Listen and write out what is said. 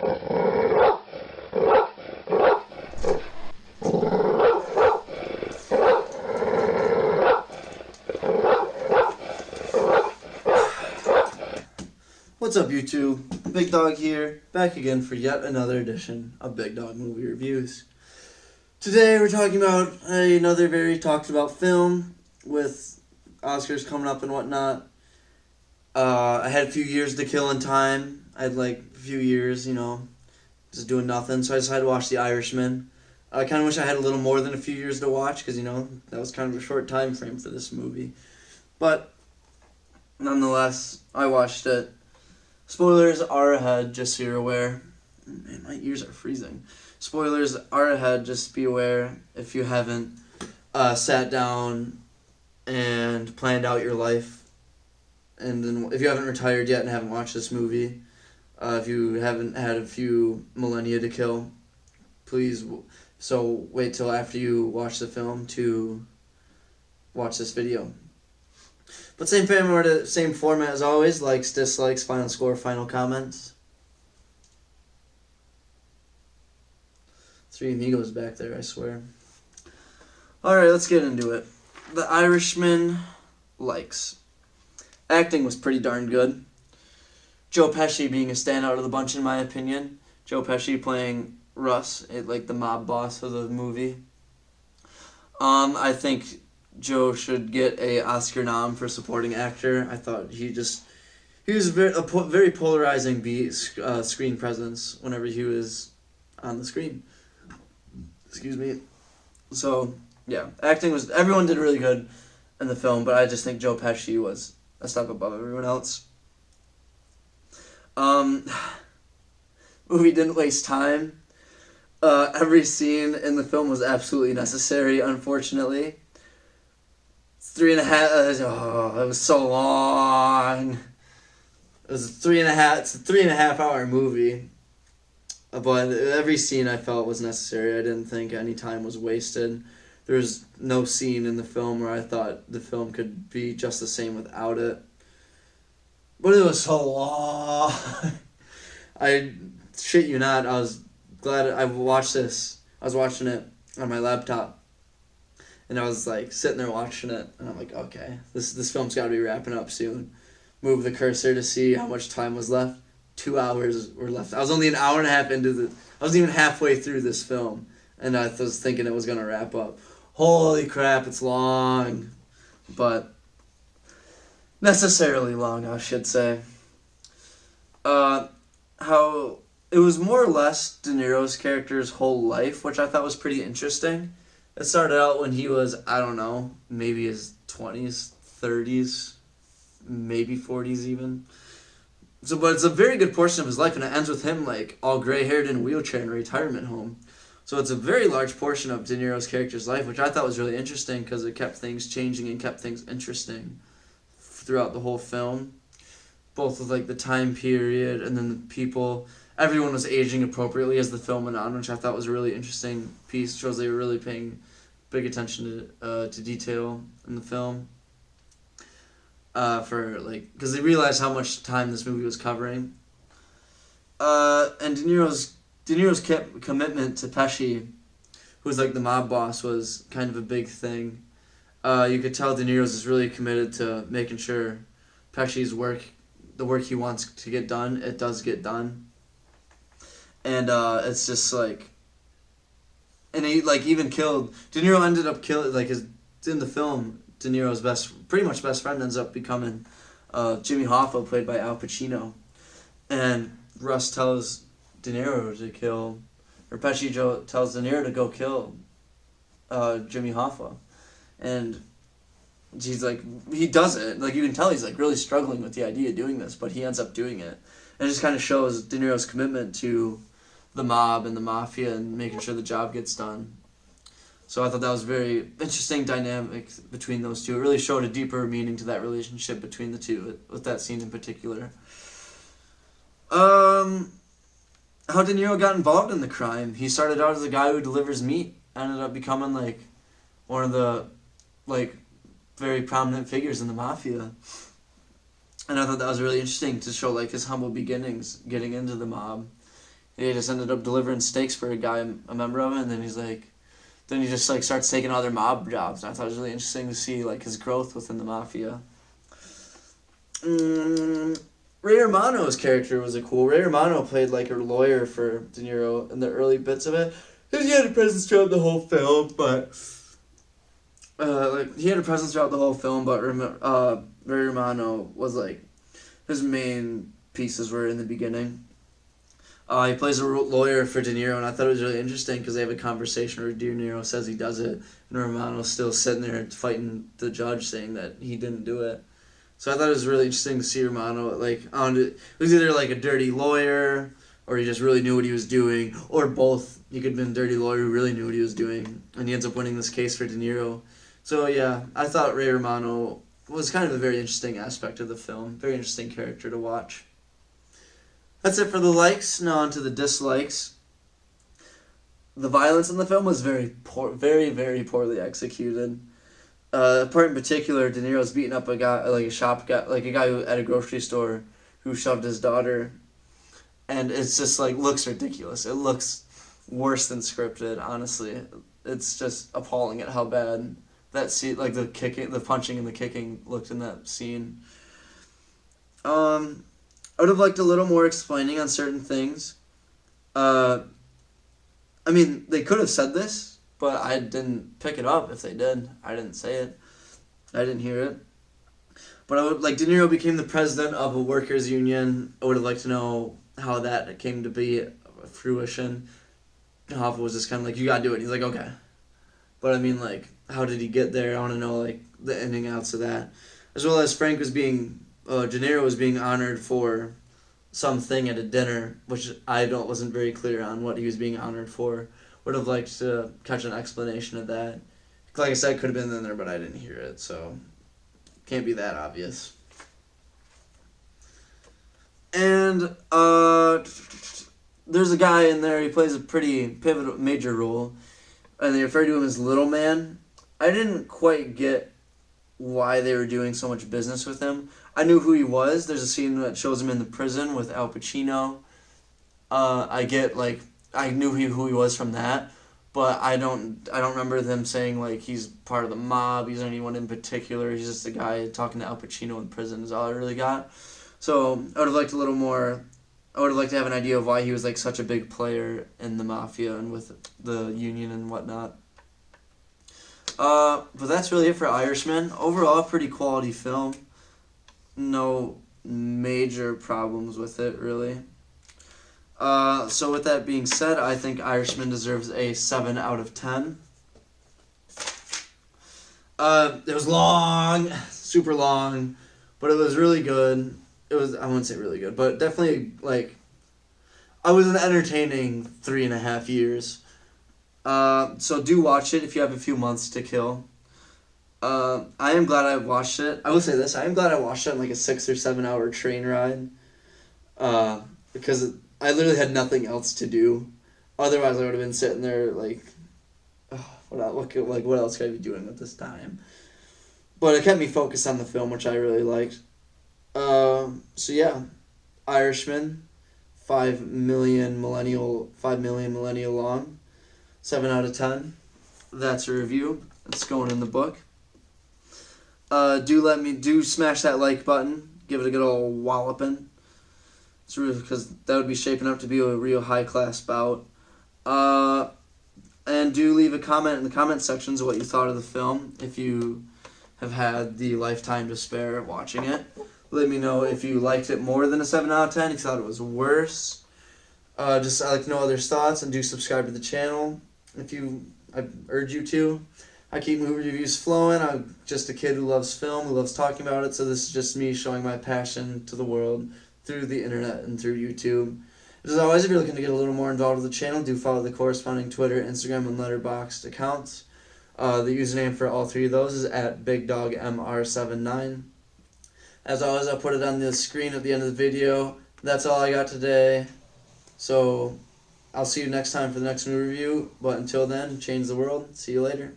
What's up, YouTube? Big Dog here, back again for yet another edition of Big Dog Movie Reviews. Today we're talking about another very talked about film with Oscars coming up and whatnot. I had a few years to kill in time. I had a few years, just doing nothing, so I decided to watch The Irishman. I kind of wish I had a little more than a few years to watch because, that was kind of a short time frame for this movie. But nonetheless, I watched it. Spoilers are ahead, just so you're aware. Man, my ears are freezing. Spoilers are ahead, just be aware if you haven't sat down and planned out your life. And then if you haven't retired yet and haven't watched this movie, if you haven't had a few millennia to kill, please wait till after you watch the film to watch this video. But same format as always, likes, dislikes, final score, final comments. 3 amigos back there, I swear. Alright, let's get into it. The Irishman likes. Acting was pretty darn good. Joe Pesci being a standout of the bunch in my opinion. Joe Pesci playing Russ, the mob boss of the movie. I think Joe should get a Oscar nom for supporting actor. I thought he was a very polarizing screen presence whenever he was on the screen. Excuse me. So, yeah, everyone did really good in the film, but I just think Joe Pesci was a step above everyone else. Movie didn't waste time. Every scene in the film was absolutely necessary, unfortunately. 3.5. It was so long. It was It's a 3.5 hour movie. But every scene I felt was necessary. I didn't think any time was wasted. There was no scene in the film where I thought the film could be just the same without it. But it was so long. I shit you not, I was glad I watched this. I was watching it on my laptop. And I was sitting there watching it, and I'm like, okay, this film's got to be wrapping up soon. Move the cursor to see how much time was left. 2 hours were left. I was only an hour and a half I wasn't even halfway through this film, and I was thinking it was going to wrap up. Holy crap, it's long. But necessarily long, I should say. How it was more or less De Niro's character's whole life, which I thought was pretty interesting. It started out when he was, I don't know, maybe his 20s, 30s, maybe 40s even. But it's a very good portion of his life, and it ends with him all gray-haired in a wheelchair in a retirement home. So it's a very large portion of De Niro's character's life, which I thought was really interesting because it kept things changing and kept things interesting throughout the whole film. Both with the time period and then the people. Everyone was aging appropriately as the film went on, which I thought was a really interesting piece. Shows they were really paying big attention to detail in the film. Because they realized how much time this movie was covering. And De Niro's commitment to Pesci, who was the mob boss, was kind of a big thing. You could tell De Niro's is really committed to making sure Pesci's the work he wants to get done, it does get done. And it's just and he even killed. De Niro ended up killing in the film. De Niro's pretty much best friend ends up becoming Jimmy Hoffa, played by Al Pacino, and Russ tells De Niro to kill, or Pesci tells De Niro to go kill Jimmy Hoffa, and he's he does it. You can tell he's really struggling with the idea of doing this, but he ends up doing it. And it just kind of shows De Niro's commitment to the mob and the mafia and making sure the job gets done. So I thought that was a very interesting dynamic between those two. It really showed a deeper meaning to that relationship between the two, with that scene in particular. How De Niro got involved in the crime. He started out as a guy who delivers meat, ended up becoming one of the very prominent figures in the mafia. And I thought that was really interesting to show his humble beginnings getting into the mob. He just ended up delivering steaks for a guy, a member of it, and then then he just like starts taking other mob jobs. And I thought it was really interesting to see like his growth within the mafia. Ray Romano's character was cool. Ray Romano played like a lawyer for De Niro in the early bits of it. He had a presence throughout the whole film, but Ray Romano was like his main pieces were in the beginning. He plays a lawyer for De Niro, and I thought it was really interesting because they have a conversation where De Niro says he does it, and Romano's still sitting there fighting the judge, saying that he didn't do it. So I thought it was really interesting to see Romano, like, it was either like a dirty lawyer, or he just really knew what he was doing, or both. He could have been a dirty lawyer who really knew what he was doing, and he ends up winning this case for De Niro. So yeah, I thought Ray Romano was kind of a very interesting aspect of the film, very interesting character to watch. That's it for the likes. Now on to the dislikes. The violence in the film was very poorly executed. Part in particular, De Niro's beating up a guy, like a guy who at a grocery store who shoved his daughter, and it's just like looks ridiculous. It looks worse than scripted. Honestly, it's just appalling at how bad that scene, like the punching and the kicking looked in that scene. I would have liked a little more explaining on certain things. I mean, they could have said this, but I didn't pick it up if they did. I didn't say it. I didn't hear it. But I would like De Niro became the president of a workers' union. I would have liked to know how that came to be fruition. Hoffa was just kind of like, you gotta do it. And he's like, okay. But I mean, like, how did he get there? I want to know, like, the ending outs of that. As well as De Niro was being honored for something at a dinner, which I wasn't very clear on what he was being honored for. Would have liked to catch an explanation of that. Like I said, could have been in there, but I didn't hear it, so can't be that obvious. And there's a guy in there, he plays a pretty pivotal, major role, and they refer to him as Little Man. I didn't quite get why they were doing so much business with him. I knew who he was. There's a scene that shows him in the prison with Al Pacino. I knew who he was from that, but I don't remember them saying like he's part of the mob, he's anyone in particular. He's just a guy talking to Al Pacino in prison is all I really got. So I would have liked a little more. I would have liked to have an idea of why he was like such a big player in the mafia and with the union and whatnot. But that's really it for Irishman. Overall, pretty quality film. No major problems with it, really. So with that being said, I think Irishman deserves a 7 out of 10. It was long, super long, but it was really good. I wouldn't say really good, but definitely, like, I was an entertaining 3.5 years. So do watch it if you have a few months to kill. I am glad I watched it. I will say this, I am glad I watched it on like a 6 or 7 hour train ride. Because I literally had nothing else to do. Otherwise, I would have been sitting there like, what else could I be doing with this time? But it kept me focused on the film, which I really liked. So yeah, Irishman, 5 million millennial long, 7 out of 10. That's a review. It's going in the book. Do smash that like button. Give it a good old walloping. It's really because that would be shaping up to be a real high class bout. And do leave a comment in the comment sections of what you thought of the film if you have had the lifetime to spare watching it. Let me know if you liked it more than a 7 out of 10, if you thought it was worse. I'd like to know others' thoughts, and do subscribe to the channel I urge you to. I keep movie reviews flowing. I'm just a kid who loves film, who loves talking about it, so this is just me showing my passion to the world through the internet and through YouTube. As always, if you're looking to get a little more involved with the channel, do follow the corresponding Twitter, Instagram, and Letterboxd accounts. The username for all three of those is at BigDogMR79. As always, I'll put it on the screen at the end of the video. That's all I got today. So I'll see you next time for the next movie review. But until then, change the world. See you later.